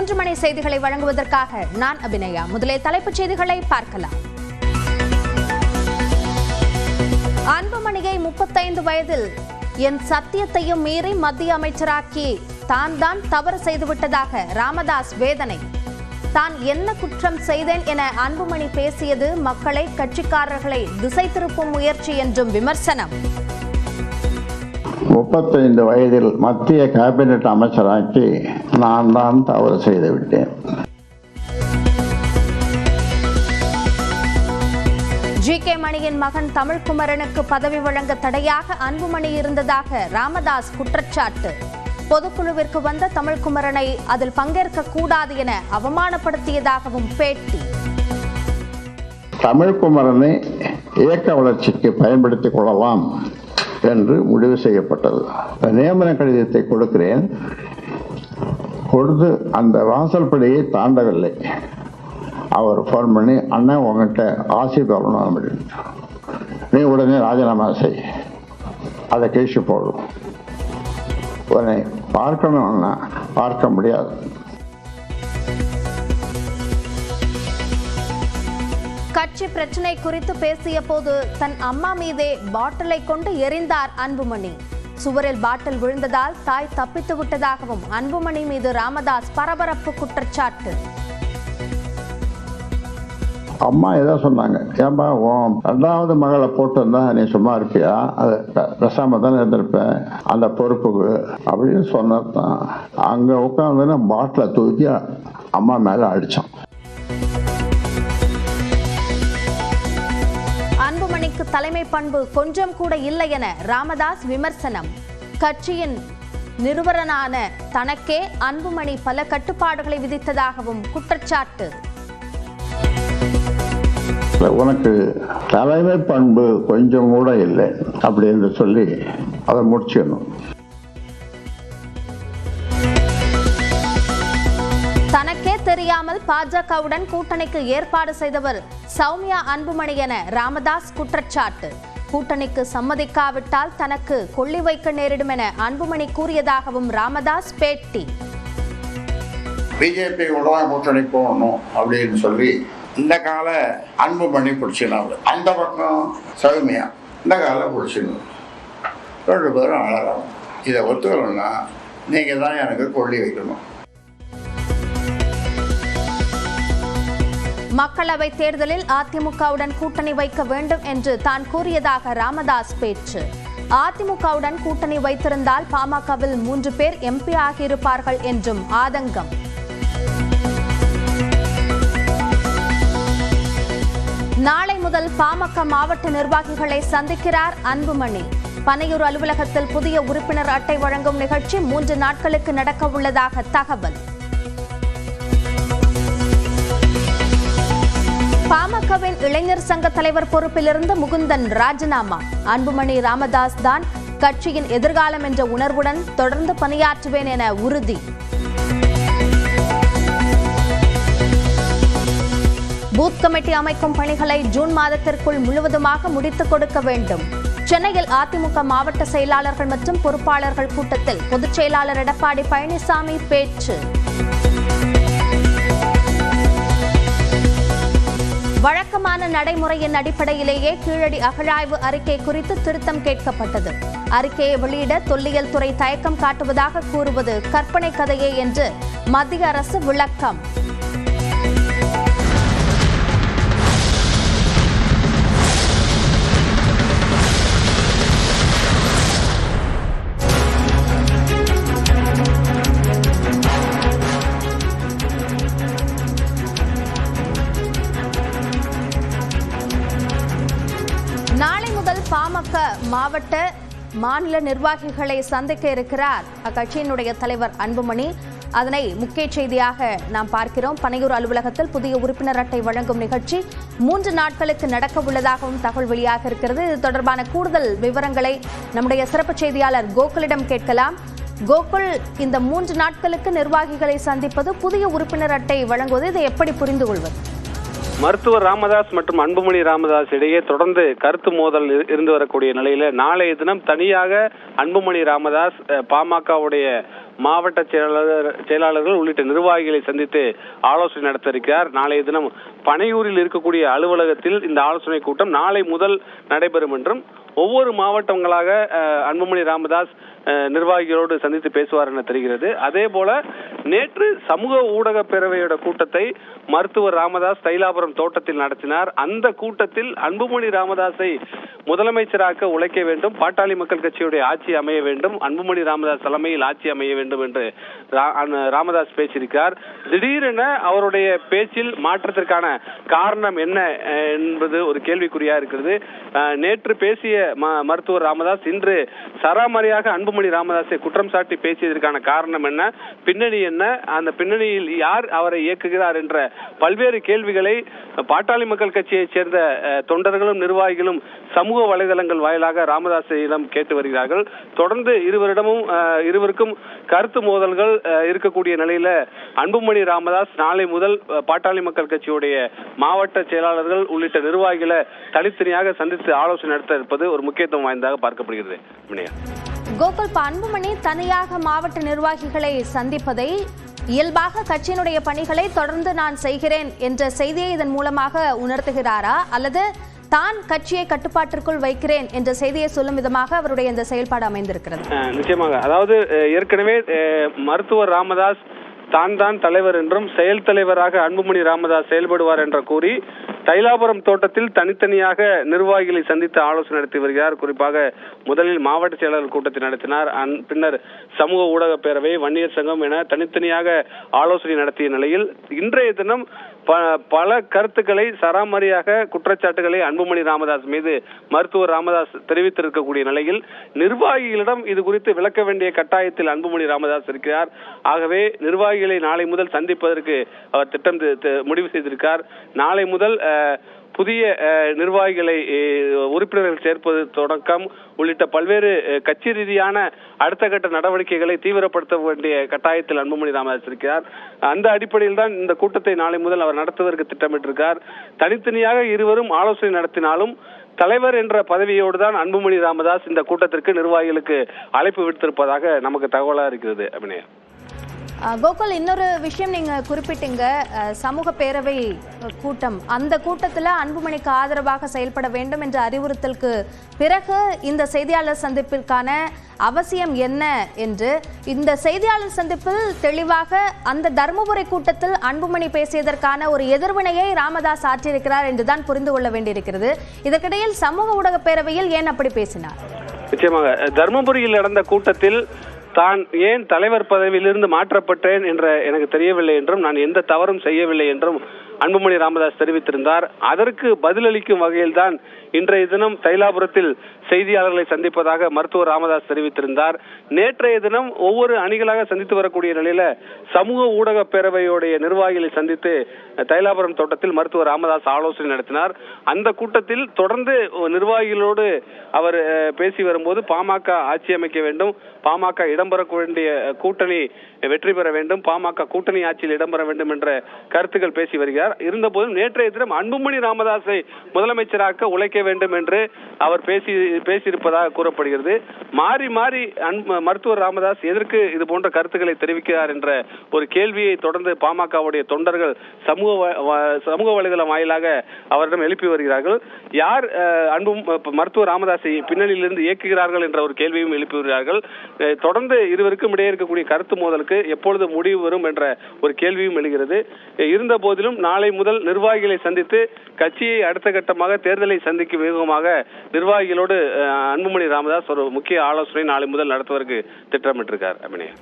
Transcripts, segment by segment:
3 மணி செய்திகளை வழங்குவதற்காக நான் அபிநயா. முதலில் தலைப்புச் செய்திகளை பார்க்கலாம். அன்புமணியை 35 வயதில் என் சத்தியத்தையும் மீறி மத்திய அமைச்சராக்கி தான் தவறு செய்துவிட்டதாக ராமதாஸ் வேதனை. தான் என்ன குற்றம் செய்தேன் என அன்புமணி பேசியது மக்களை, கட்சிக்காரர்களை திசை திருப்பும் முயற்சி என்றும் விமர்சனம். 35 வயதில் மத்திய கேபினெட் அமைச்சராக்கி நான் தவறு செய்துவிட்டேன். ஜி.கே. மணியின் மகன் தமிழ்குமரனுக்கு பதவி வழங்க தடையாக அன்புமணி இருந்ததாக ராமதாஸ் குற்றச்சாட்டு. பொதுக்குழுவிற்கு வந்த தமிழ்குமரனை அதில் பங்கேற்க கூடாது என அவமானப்படுத்தியதாகவும் பேட்டி. தமிழ்குமரனை இயக்க வளர்ச்சிக்கு பயன்படுத்திக் கொள்ளலாம் என்று முடிவு செய்யப்பட்டது. நியமன கடிதத்தை கொடுக்கிறேன், கொடுத்து அந்த வாசல்படியை தாண்டவில்லை. அவர் ஃபோன் பண்ணி, அண்ணன் உங்ககிட்ட ஆசிர் வரணும் அப்படின்னு, நீ உடனே ராஜினாமா செய், அதை கழிச்சு போடும், உடனே பார்க்கணும்னா பார்க்க முடியாது. கட்சி பிரச்சனை குறித்து பேசிய போது தன் அம்மா மீதே பாட்டிலை கொண்டு எறிந்தார் அன்புமணி. சுவரில் பாட்டில் விழுந்ததால் தாய் தப்பித்து விட்டதாகவும் அன்புமணி மீது ராமதாஸ் பரபரப்பு குற்றச்சாட்டு. அம்மா ஏதோ சொன்னாங்க, ஏன்பா உன் 2வது மகளை போட்டு இருந்தா நீ சும்மா இருப்பியா, அது பேசாம தானே இருந்திருப்பேன் அந்த பொறுப்புக்கு அப்படின்னு சொன்னதான். அங்க உட்காந்து பாட்டிலை தூக்கி அம்மா மேல அடிச்சான். அன்புமணிக்கு தலைமை பண்பு கொஞ்சம் கூட இல்லை என ராமதாஸ் விமர்சனம். கட்சியின் நிறுவனரான தனக்கே அன்புமணி பல கட்டுப்பாடுகளை விதித்ததாகவும் குற்றச்சாட்டு. உனக்கு தலைமை பண்பு கொஞ்சம் கூட இல்லை அப்படின்னு சொல்லி அதை முடிச்சிடணும். தனக்கே தெரியாமல் பாஜகவுடன் கூட்டணிக்கு ஏற்பாடு செய்தவர் சௌமியா அன்புமணி என ராமதாஸ் குற்றச்சாட்டு. கூட்டணிக்கு சம்மதிக்காவிட்டால் தனக்கு கொள்ளி வைக்க நேரிடும் என அன்புமணி கூறியதாகவும் ராமதாஸ் பேட்டி. பிஜேபி உடனே கூட்டணி போகணும் அப்படின்னு சொல்லி இந்த கால அன்புமணி பிடிச்சினாங்க, அந்த பக்கம் சௌமியா இந்த கால பிடிச்சிருந்தோம். 2 பேரும் அழகாகும். இதை ஒத்துக்கணும்னா நீங்க தான் எனக்கு கொள்ளி வைக்கணும். மக்களவை தேர்தலில் அதிமுகவுடன் கூட்டணி வைக்க வேண்டும் என்று தான் கூறியதாக ராமதாஸ் பேச்சு. அதிமுகவுடன் கூட்டணி வைத்திருந்தால் பாமகவில் 3 பேர் எம்பி ஆகியிருப்பார்கள் என்றும் ஆதங்கம். நாளை முதல் பாமக மாவட்ட நிர்வாகிகளை சந்திக்கிறார் அன்புமணி. பனையூர் அலுவலகத்தில் புதிய உறுப்பினர் அட்டை வழங்கும் நிகழ்ச்சி 3 நாட்களுக்கு நடக்க உள்ளதாக தகவல். பாமகவின் இளைஞர் சங்க தலைவர் பொறுப்பிலிருந்து முகுந்தன் ராஜினாமா. அன்புமணி ராமதாஸ் தான் கட்சியின் எதிர்காலம் என்ற உணர்வுடன் தொடர்ந்து பணியாற்றுவேன் என உறுதி. பூத் கமிட்டி அமைக்கும் பணிகளை ஜூன் மாதத்திற்குள் முழுவதுமாக முடித்துக் கொடுக்க வேண்டும். சென்னையில் அதிமுக மாவட்ட செயலாளர்கள் மற்றும் பொறுப்பாளர்கள் கூட்டத்தில் பொதுச் செயலாளர் எடப்பாடி பழனிசாமி பேச்சு. வழக்கமான நடைமுறையின் அடிப்படையிலேயே கீழடி அகழாய்வு அறிக்கை குறித்து திருத்தம் கேட்கப்பட்டது. அறிக்கையை வெளியிட தொல்லியல் துறை தயக்கம் காட்டுவதாக கூறுவது கற்பனை கதையே என்று மத்திய அரசு விளக்கம். நாளை முதல் பாமக மாவட்ட மாநில நிர்வாகிகளை சந்திக்க இருக்கிறார் அக்கட்சியினுடைய தலைவர் அன்புமணி. அதனை முக்கிய செய்தியாக நாம் பார்க்கிறோம். பனையூர் அலுவலகத்தில் புதிய உறுப்பினர் அட்டை வழங்கும் நிகழ்ச்சி 3 நாட்களுக்கு நடக்க உள்ளதாகவும் தகவல் வெளியாக இருக்கிறது. இது தொடர்பான கூடுதல் விவரங்களை நம்முடைய சிறப்பு செய்தியாளர் கோகுலிடம் கேட்கலாம். கோகுல், இந்த 3 நாட்களுக்கு நிர்வாகிகளை சந்திப்பது, புதிய உறுப்பினர் அட்டை வழங்குவது, இதை எப்படி புரிந்து கொள்வது? மருத்துவர் ராமதாஸ் மற்றும் அன்புமணி ராமதாஸ் இடையே தொடர்ந்து கருத்து மோதல் இருந்து வரக்கூடிய நிலையில நாளைய தினம் தனியாக அன்புமணி ராமதாஸ் பாமகவுடைய மாவட்ட செயலாளர்கள் உள்ளிட்ட நிர்வாகிகளை சந்தித்து ஆலோசனை நடத்த இருக்கிறார். நாளைய தினம் பனையூரில் இருக்கக்கூடிய அலுவலகத்தில் இந்த ஆலோசனை கூட்டம் நாளை முதல் நடைபெறும் என்றும் ஒவ்வொரு மாவட்டங்களாக அன்புமணி ராமதாஸ் நிர்வாகிகளோடு சந்தித்து பேசுவார் என தெரிகிறது. அதே போல நேற்று சமூக ஊடக பேரவையோட கூட்டத்தை மருத்துவர் ராமதாஸ் தைலாபுரம் தோட்டத்தில் நடத்தினார். அந்த கூட்டத்தில் அன்புமணி ராமதாஸை முதலமைச்சராக்க உழைக்க வேண்டும், பாட்டாளி மக்கள் கட்சியுடைய ஆட்சி அமைய வேண்டும், அன்புமணி ராமதாஸ் தலைமையில் ஆட்சி அமைய வேண்டும் என்று ராமதாஸ் பேசியிருக்கிறார். திடீரென அவருடைய பேச்சில் மாற்றத்திற்கான காரணம் என்ன என்பது ஒரு கேள்விக்குறியா இருக்கிறது. நேற்று பேசிய மருத்துவர் ராமதாஸ் இன்று சராமரியாக அன்புமணி ராமதாஸை குற்றம் சாட்டி பேசியதற்கான காரணம் என்ன, பின்னணி என்ன, அந்த பின்னணியில் யார் அவரை இயக்குகிறார் என்ற பல்வேறு கேள்விகளை பாட்டாளி மக்கள் கட்சியைச் சேர்ந்த தொண்டர்களும் நிர்வாகிகளும் சமூக வலைதளங்கள் வாயிலாக ராமதாஸிடம் கேட்டு வருகிறார்கள். தொடர்ந்து இருவருக்கும் கருத்து மோதல்கள் இருக்கக்கூடிய நிலையில அன்புமணி ராமதாஸ் நாளை முதல் பாட்டாளி மக்கள் கட்சியுடைய மாவட்ட செயலாளர்கள் உள்ளிட்ட நிர்வாகிகளை தனித்தனியாக சந்தித்து ஆலோசனை நடத்த இருப்பது ஒரு முக்கியத்துவம் வாய்ந்ததாக பார்க்கப்படுகிறது. கோகுல், அன்புமணி தனியாக மாவட்ட நிர்வாகிகளை சந்திப்பதை இயல்பாக கட்சியினுடைய பணிகளை தொடர்ந்து நான் செய்கிறேன் என்ற செய்தியை இதன் மூலமாக உணர்த்துகிறாரா, அல்லது தான் கட்சியை கட்டுப்பாட்டிற்குள் வைக்கிறேன் என்ற செய்தியை சொல்லும் விதமாக அவருடைய இந்த செயல்பாடு அமைந்திருக்கிறது? நிச்சயமாக, அதாவது ஏற்கனவே மருத்துவர் ராமதாஸ் தான் தலைவர் என்றும் செயல் தலைவராக அன்புமணி ராமதாஸ் செயல்படுவார் என்று கூறி தைலாபுரம் தோட்டத்தில் தனித்தனியாக நிர்வாகிகளை சந்தித்து ஆலோசனை நடத்தி வருகிறார். குறிப்பாக முதலில் மாவட்ட செயலாளர் கூட்டத்தை நடத்தினார். பின்னர் சமூக ஊடக பேரவை, வன்னியர் சங்கம் என தனித்தனியாக ஆலோசனை நடத்திய நிலையில் இன்றைய தினம் பல கருத்துக்களை சராமரியாக குற்றச்சாட்டுகளை அன்புமணி ராமதாஸ் மீது மருத்துவர் ராமதாஸ் தெரிவித்திருக்கக்கூடிய நிலையில் நிர்வாகிகளிடம் இது குறித்து விளக்க வேண்டிய கட்டாயத்தில் அன்புமணி ராமதாஸ் இருக்கிறார். ஆகவே நிர்வாகிகளை நாளை முதல் சந்திப்பதற்கு அவர் திட்டம் முடிவு செய்திருக்கார். நாளை முதல் புதிய நிர்வாகிகளை உறுப்பினர்கள் சேர்ப்பது தொடக்கம் உள்ளிட்ட பல்வேறு கட்சி ரீதியான அடுத்த கட்ட நடவடிக்கைகளை தீவிரப்படுத்த வேண்டிய கட்டாயத்தில் அன்புமணி ராமதாஸ் இருக்கிறார். அந்த அடிப்படையில் தான் இந்த கூட்டத்தை நாளை முதல் அவர் நடத்துவதற்கு திட்டமிட்டிருக்கார். தனித்தனியாக இருவரும் ஆலோசனை நடத்தினாலும் தலைவர் என்ற பதவியோடு தான் அன்புமணி ராமதாஸ் இந்த கூட்டத்திற்கு நிர்வாகிகளுக்கு அழைப்பு விடுத்திருப்பதாக நமக்கு தகவலா இருக்கிறது. அபிநயா, கோகுல், இன்னொரு விஷயம் நீங்க குறிப்பிட்டீங்க, சமூக பேரவை கூட்டம், அந்த கூட்டத்தில் அன்புமணிக்கு ஆதரவாக செயல்பட வேண்டும் என்ற அறிவுறுத்தலுக்கு பிறகு இந்த செய்தியாளர் சந்திப்பிற்கான அவசியம் என்ன என்று. இந்த செய்தியாளர் சந்திப்பில் தெளிவாக அந்த தர்மபுரி கூட்டத்தில் அன்புமணி பேசியதற்கான ஒரு எதிர்வினையை ராமதாஸ் ஆற்றியிருக்கிறார் என்றுதான் புரிந்து கொள்ள வேண்டியிருக்கிறது. இதற்கிடையில் சமூக ஊடக பேரவையில் ஏன் அப்படி பேசினார்? நிச்சயமாக தர்மபுரியில் நடந்த கூட்டத்தில் தான் ஏன் தலைவர் பதவியிலிருந்து மாற்றப்பட்டேன் என்ற எனக்கு தெரியவில்லை என்றும் நான் எந்த தவறும் செய்யவில்லை என்றும் அன்புமணி ராமதாஸ் தெரிவித்திருந்தார். அதற்கு பதிலளிக்கும் வகையில் தான் இன்றைய தினம் தைலாபுரத்தில் செய்தியாளர்களை சந்திப்பதாக மருத்துவர் ராமதாஸ் தெரிவித்திருந்தார். நேற்றைய தினம் ஒவ்வொரு அணிகளாக சந்தித்து வரக்கூடிய நிலையில சமூக ஊடக பேரவையுடைய நிர்வாகிகளை சந்தித்து தைலாபுரம் தோட்டத்தில் மருத்துவர் ராமதாஸ் ஆலோசனை நடத்தினார். அந்த கூட்டத்தில் தொடர்ந்து நிர்வாகிகளோடு அவர் பேசி வரும்போது பாமக ஆட்சி அமைக்க வேண்டும், பாமக இடம்பெற வேண்டிய கூட்டணி வெற்றி பெற வேண்டும், பாமக கூட்டணி ஆட்சியில் இடம்பெற வேண்டும் என்ற கருத்துக்கள் பேசி வருகிறார். இருந்தபோதும் நேற்றைய தினம் அன்புமணி ராமதாஸை முதலமைச்சராக்க உழைக்க வேண்டும் என்று அவர் பேசியிருப்பதாக கூறப்படுகிறது. மாறி மாறி மருத்துவர் ராமதாஸ் எதற்கு இது போன்ற கருத்துக்களை தெரிவிக்கிறார் என்ற ஒரு கேள்வியை தொடர்ந்து பாமகவுடைய தொண்டர்கள் சமூக வலைதளம் வாயிலாக அவரிடம் எழுப்பி வருகிறார்கள். யார் மருத்துவர் ராமதாஸை பின்னணியிலிருந்து இயக்குகிறார்கள் என்ற ஒரு கேள்வியும் எழுப்பி வருகிறார்கள். தொடர்ந்து இருவருக்கும் இடையே இருக்கக்கூடிய கருத்து மோதலுக்கு எப்பொழுது முடிவு வரும் என்ற ஒரு கேள்வியும் எழுகிறது. இருந்த போதிலும் நாளை முதல் நிர்வாகிகளை சந்தித்து கட்சியை அடுத்த கட்டமாக தேர்தலை சந்திக்கும் வேகமாக நிர்வாகிகளோடு அன்புமணி ராமதாஸ் ஒரு முக்கிய ஆலோசனை நாளை முதல் நடத்துவதற்கு திட்டமிட்டிருக்கார். அபிநயா,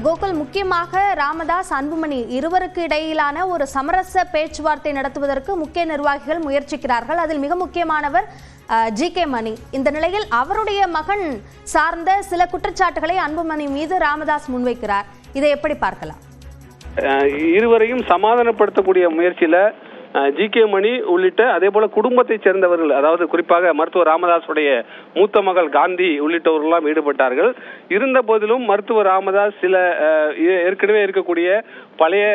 கோகுல், முக்கியமாக ராமதாஸ் அன்புமணி இருவருக்கு இடையிலான ஒரு சமரச பேச்சுவார்த்தை நடத்துவதற்கு முக்கிய நிர்வாகிகள் முயற்சிக்கிறார்கள். அதில் மிக முக்கியமானவர் ஜி.கே. மணி. இந்த நிலையில் அவருடைய மகன் சார்ந்த சில குற்றச்சாட்டுகளை அன்புமணி மீது ராமதாஸ் முன்வைக்கிறார். இதை எப்படி பார்க்கலாம்? இருவரையும் சமாதானப்படுத்தக்கூடிய முயற்சியில ஜி.கே. மணி உள்ளிட்ட அதே போல குடும்பத்தை சேர்ந்தவர்கள், அதாவது குறிப்பாக மருத்துவர் ராமதாஸுடைய மூத்த மகள் காந்தி உள்ளிட்டவர்களெல்லாம் ஈடுபட்டார்கள். இருந்த போதிலும் மருத்துவர் ராமதாஸ் சில ஏற்கனவே இருக்கக்கூடிய பழைய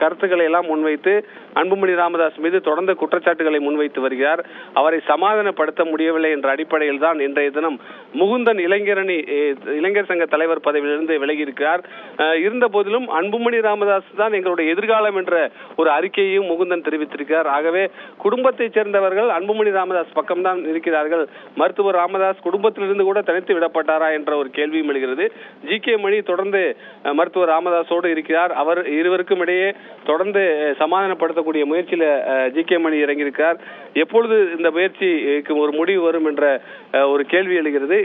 கருத்துக்களை எல்லாம் முன்வைத்து அன்புமணி ராமதாஸ் மீது தொடர்ந்து குற்றச்சாட்டுகளை முன்வைத்து வருகிறார். அவரை சமாதானப்படுத்த முடியவில்லை என்ற அடிப்படையில் தான் இன்றைய தினம் முகுந்தன் இளைஞர் சங்க தலைவர் பதவியிலிருந்து விலகி இருக்கிறார். இருந்த போதிலும் அன்புமணி ராமதாஸ் தான் எங்களுடைய எதிர்காலம் என்ற ஒரு அறிக்கையையும் முகுந்தன் தெரிவித்திருக்கிறார். ஆகவே குடும்பத்தை சேர்ந்தவர்கள் அன்புமணி ராமதாஸ் பக்கம்தான் இருக்கிறார்கள். மருத்துவர் ராமதாஸ் குடும்பத்திலிருந்து கூட தனித்து விடப்பட்டாரா என்ற ஒரு கேள்வியும் எழுகிறது. ஜி.கே. மணி தொடர்ந்து மருத்துவர் ராமதாஸோடு இருக்கிறார். அவர் இருவருக்கும் இடையே தொடர்ந்து சமாதானப்படுத்தக்கூடிய முயற்சியில ஜி.கே. மணி இறங்கியிருக்கிறார். எப்பொழுது இந்த முயற்சிக்கு ஒரு முடிவு வரும் என்ற ஒரு கேள்வி எழுகிறது.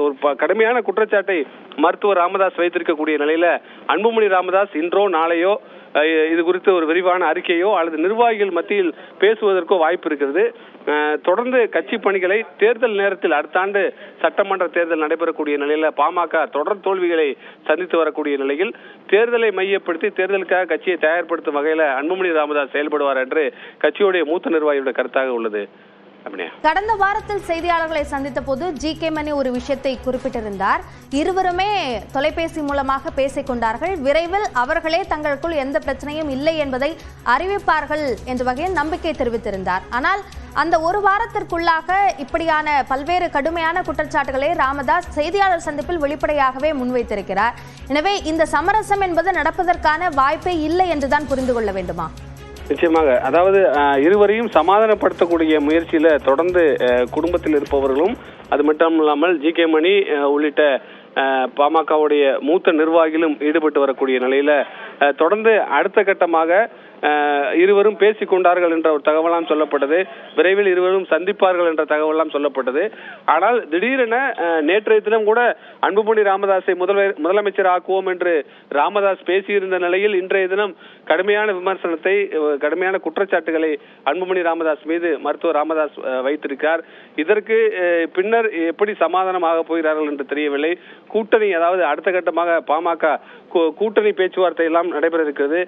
ஒரு கடுமையான குற்றச்சாட்டை மருத்துவர் ராமதாஸ் வைத்திருக்கக்கூடிய நிலையில அன்புமணி ராமதாஸ் இன்றோ நாளையோ இது குறித்து ஒரு விரிவான அறிக்கையோ அல்லது நிர்வாகிகள் மத்தியில் பேசுவதற்கோ வாய்ப்பு இருக்கிறது. தொடர்ந்து கட்சி பணிகளை தேர்தல் நேரத்தில் அடுத்த ஆண்டு சட்டமன்ற தேர்தல் நடைபெறக்கூடிய நிலையில பாமக தொடர் தோல்விகளை சந்தித்து வரக்கூடிய நிலையில் தேர்தலை மையப்படுத்தி தேர்தலுக்காக கட்சியை தயார்படுத்தும் வகையில அன்புமணி ராமதாஸ் செயல்படுவார் என்று கட்சியுடைய மூத்த நிர்வாகியுடைய கருத்தாக உள்ளது. கடந்த வாரத்தில் செய்தியாளர்களை சந்தித்த போது ஜி.கே. மணி ஒரு விஷயத்தை குறிப்பிட்டிருந்தார். இருவருமே தொலைபேசி மூலமாக பேசிக் கொண்டார்கள். விரைவில் அவர்களே தங்களுக்குள் எந்த பிரச்சனையும் இல்லை என்பதை அறிவிப்பார்கள் என்ற வகையில் நம்பிக்கை தெரிவித்திருந்தார். ஆனால் அந்த ஒரு வாரத்திற்குள்ளாக இப்படியான பல்வேறு கடுமையான குற்றச்சாட்டுகளை ராமதாஸ் செய்தியாளர் சந்திப்பில் வெளிப்படையாகவே முன்வைத்திருக்கிறார். எனவே இந்த சமரசம் என்பது நடப்பதற்கான வாய்ப்பே இல்லை என்றுதான் புரிந்து கொள்ள வேண்டுமா? நிச்சயமாக, அதாவது இருவரையும் சமாதானப்படுத்தக்கூடிய முயற்சியில தொடர்ந்து குடும்பத்தில் இருப்பவர்களும் அது மட்டும் இல்லாமல் ஜி.கே. மணி உள்ளிட்ட பாமகவுடைய மூத்த நிர்வாகிகளும் ஈடுபட்டு வரக்கூடிய நிலையில தொடர்ந்து அடுத்த கட்டமாக இருவரும் பேசிக் கொண்டார்கள் என்ற ஒரு தகவலாம் சொல்லப்பட்டது. விரைவில் இருவரும் சந்திப்பார்கள் என்ற தகவலாம் சொல்லப்பட்டது. ஆனால் திடீரென நேற்றைய தினம் கூட அன்புமணி ராமதாஸை முதலமைச்சர் ஆக்குவோம் என்று ராமதாஸ் பேசியிருந்த நிலையில் இன்றைய தினம் கடுமையான விமர்சனத்தை, கடுமையான குற்றச்சாட்டுகளை அன்புமணி ராமதாஸ் மீது மருத்துவர் ராமதாஸ் வைத்திருக்கிறார். இதற்கு பின்னர் எப்படி சமாதானமாக போகிறார்கள் என்று தெரியவில்லை. கூட்டணி, அதாவது அடுத்த கட்டமாக பாமக கூட்டணி பேச்சுவார்த்தை எல்லாம் நடைபெற இருக்கிறது.